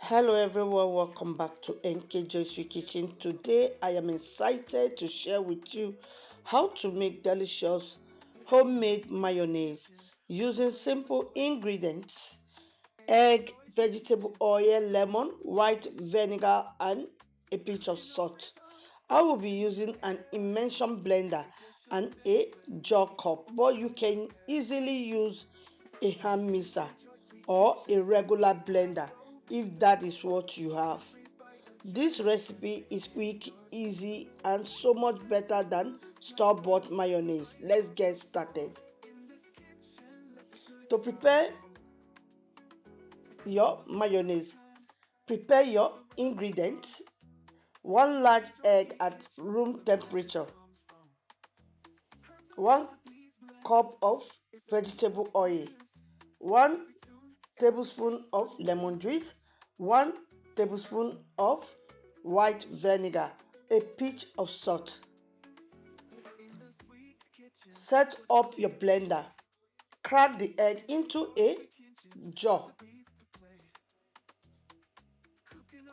Hello everyone, welcome back to NK Joy's Kitchen. Today I am excited to share with you how to make delicious homemade mayonnaise using simple ingredients: egg, vegetable oil, lemon, white vinegar and a pinch of salt. I will be using an immersion blender and a jar cup, but you can easily use a hand mixer or a regular blender if that is what you have. This recipe is quick, easy and so much better than store-bought mayonnaise. Let's get started. To prepare your mayonnaise, prepare your ingredients: 1 large egg at room temperature, 1 cup of vegetable oil, 1 tablespoon of lemon juice, 1 tablespoon of white vinegar, a pinch of salt. Set up your blender. Crack the egg into a jar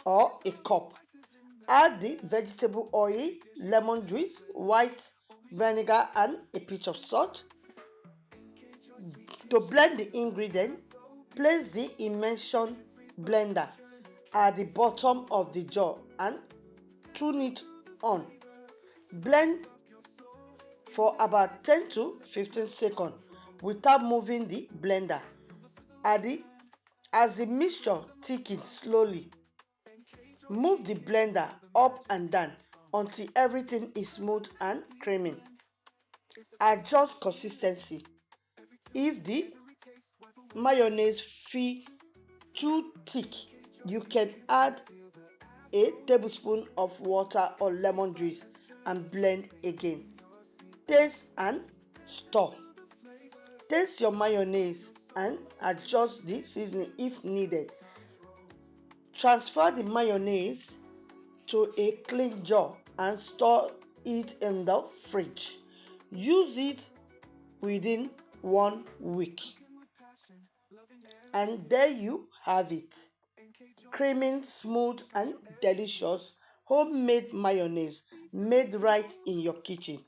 or a cup. Add the vegetable oil, lemon juice, white vinegar and a pinch of salt. To blend the ingredient, place the immersion blender at the bottom of the jar and turn it on. Blend for about 10 to 15 seconds without moving the blender. As the mixture thickens slowly, move the blender up and down until everything is smooth and creamy. Adjust consistency. If the mayonnaise feels too thick, you can add a tablespoon of water or lemon juice and blend again. Taste and stir. Taste your mayonnaise and adjust the seasoning if needed. Transfer the mayonnaise to a clean jar and store it in the fridge. Use it within 1 week. And there you have it. Creamy, smooth and delicious homemade mayonnaise made right in your kitchen.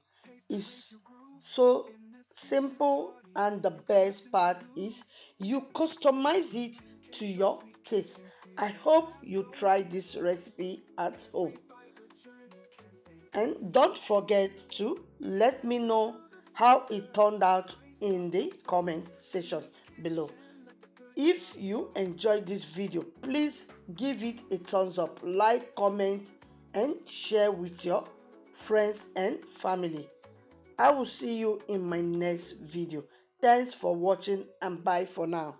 It's so simple, and the best part is you customize it to your taste. I hope you try this recipe at home. And don't forget to let me know how it turned out in the comment section below. If you enjoyed this video, please give it a thumbs up, like, comment and share with your friends and family. I will see you in my next video. Thanks for watching and bye for now.